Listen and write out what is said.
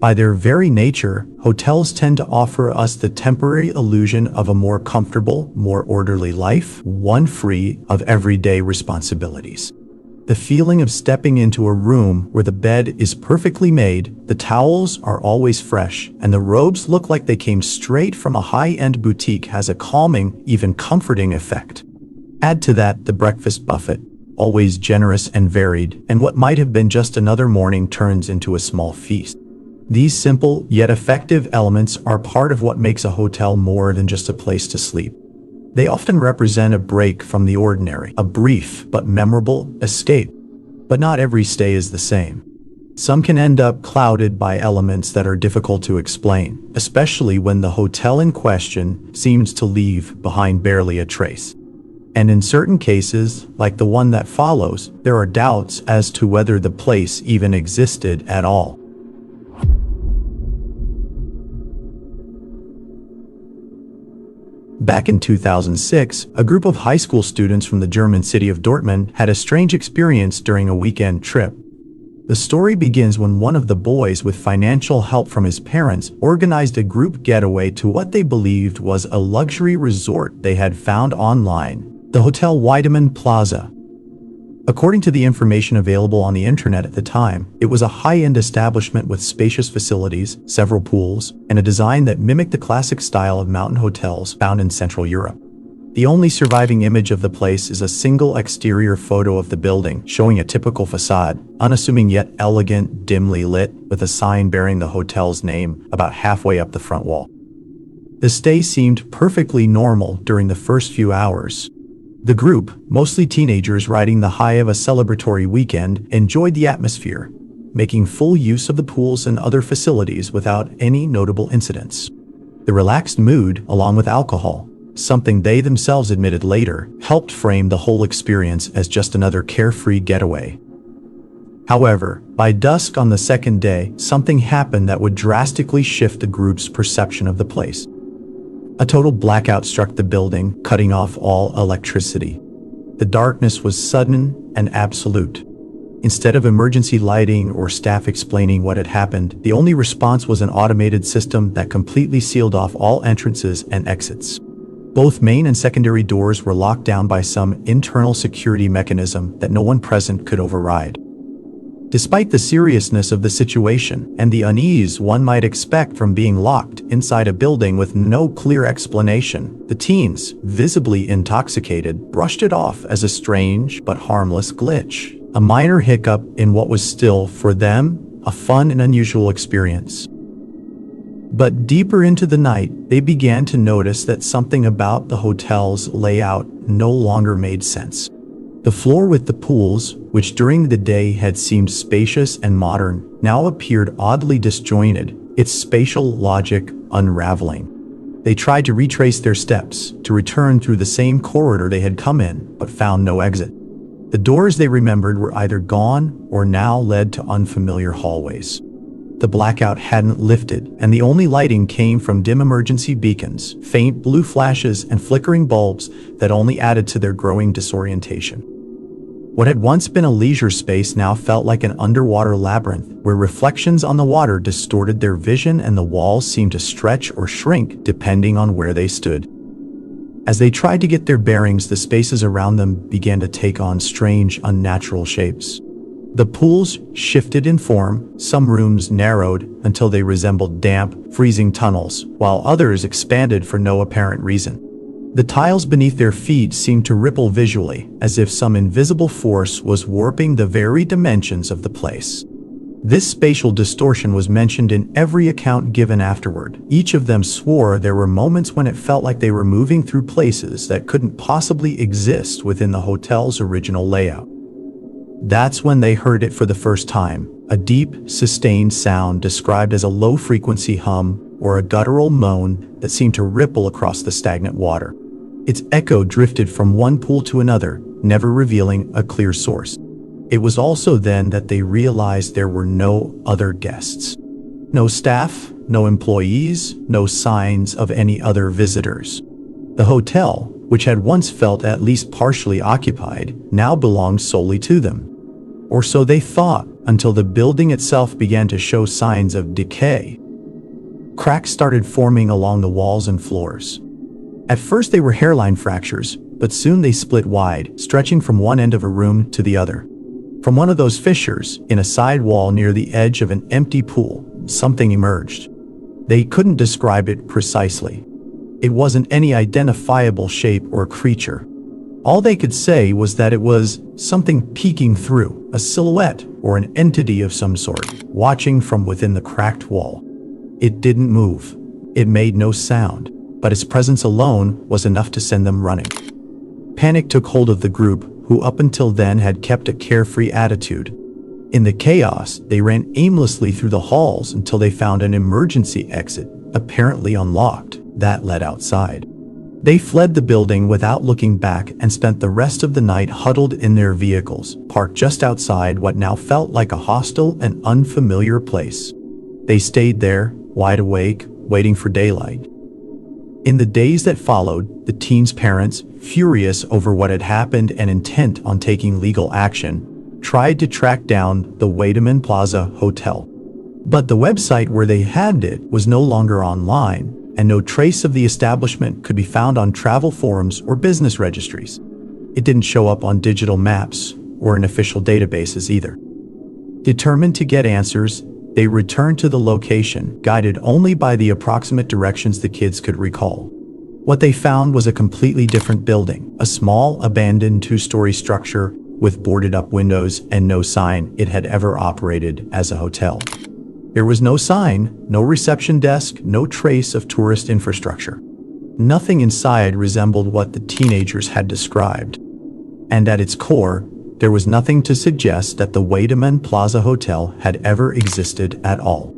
By their very nature, hotels tend to offer us the temporary illusion of a more comfortable, more orderly life, one free of everyday responsibilities. The feeling of stepping into a room where the bed is perfectly made, the towels are always fresh, and the robes look like they came straight from a high-end boutique has a calming, even comforting effect. Add to that the breakfast buffet, always generous and varied, and what might have been just another morning turns into a small feast. These simple yet effective elements are part of what makes a hotel more than just a place to sleep. They often represent a break from the ordinary, a brief but memorable escape. But not every stay is the same. Some can end up clouded by elements that are difficult to explain, especially when the hotel in question seems to leave behind barely a trace. And in certain cases, like the one that follows, there are doubts as to whether the place even existed at all. Back in 2006, a group of high school students from the German city of Dortmund had a strange experience during a weekend trip. The story begins when one of the boys, with financial help from his parents, organized a group getaway to what they believed was a luxury resort they had found online, the Hotel Wiedemann Plaza. According to the information available on the internet at the time, it was a high-end establishment with spacious facilities, several pools, and a design that mimicked the classic style of mountain hotels found in Central Europe. The only surviving image of the place is a single exterior photo of the building, showing a typical facade, unassuming yet elegant, dimly lit, with a sign bearing the hotel's name about halfway up the front wall. The stay seemed perfectly normal during the first few hours. The group, mostly teenagers riding the high of a celebratory weekend, enjoyed the atmosphere, making full use of the pools and other facilities without any notable incidents. The relaxed mood, along with alcohol, something they themselves admitted later, helped frame the whole experience as just another carefree getaway. However, by dusk on the second day, something happened that would drastically shift the group's perception of the place. A total blackout struck the building, cutting off all electricity. The darkness was sudden and absolute. Instead of emergency lighting or staff explaining what had happened, the only response was an automated system that completely sealed off all entrances and exits. Both main and secondary doors were locked down by some internal security mechanism that no one present could override. Despite the seriousness of the situation and the unease one might expect from being locked inside a building with no clear explanation, the teens, visibly intoxicated, brushed it off as a strange but harmless glitch, a minor hiccup in what was still, for them, a fun and unusual experience. But deeper into the night, they began to notice that something about the hotel's layout no longer made sense. The floor with the pools, which during the day had seemed spacious and modern, now appeared oddly disjointed, its spatial logic unraveling. They tried to retrace their steps, to return through the same corridor they had come in, but found no exit. The doors they remembered were either gone or now led to unfamiliar hallways. The blackout hadn't lifted, and the only lighting came from dim emergency beacons, faint blue flashes, and flickering bulbs that only added to their growing disorientation. What had once been a leisure space now felt like an underwater labyrinth, where reflections on the water distorted their vision and the walls seemed to stretch or shrink depending on where they stood. As they tried to get their bearings, the spaces around them began to take on strange, unnatural shapes. The pools shifted in form, some rooms narrowed until they resembled damp, freezing tunnels, while others expanded for no apparent reason. The tiles beneath their feet seemed to ripple visually, as if some invisible force was warping the very dimensions of the place. This spatial distortion was mentioned in every account given afterward. Each of them swore there were moments when it felt like they were moving through places that couldn't possibly exist within the hotel's original layout. That's when they heard it for the first time, a deep, sustained sound described as a low-frequency hum or a guttural moan that seemed to ripple across the stagnant water. Its echo drifted from one pool to another, never revealing a clear source. It was also then that they realized there were no other guests. No staff, no employees, no signs of any other visitors. The hotel, which had once felt at least partially occupied, now belonged solely to them. Or so they thought, until the building itself began to show signs of decay. Cracks started forming along the walls and floors. At first they were hairline fractures, but soon they split wide, stretching from one end of a room to the other. From one of those fissures, in a side wall near the edge of an empty pool, something emerged. They couldn't describe it precisely. It wasn't any identifiable shape or creature. All they could say was that it was something peeking through, a silhouette or an entity of some sort, watching from within the cracked wall. It didn't move. It made no sound, but its presence alone was enough to send them running. Panic took hold of the group, who up until then had kept a carefree attitude. In the chaos, they ran aimlessly through the halls until they found an emergency exit, apparently unlocked, that led outside. They fled the building without looking back and spent the rest of the night huddled in their vehicles, parked just outside what now felt like a hostile and unfamiliar place. They stayed there, wide awake, waiting for daylight. In the days that followed, the teens' parents, furious over what had happened and intent on taking legal action, tried to track down the Wademan Plaza Hotel. But the website where they had it was no longer online, and no trace of the establishment could be found on travel forums or business registries. It didn't show up on digital maps or in official databases either. Determined to get answers, they returned to the location, guided only by the approximate directions the kids could recall. What they found was a completely different building, a small, abandoned two-story structure with boarded-up windows and no sign it had ever operated as a hotel. There was no sign, no reception desk, no trace of tourist infrastructure. Nothing inside resembled what the teenagers had described. And at its core, there was nothing to suggest that the Wademan Plaza Hotel had ever existed at all.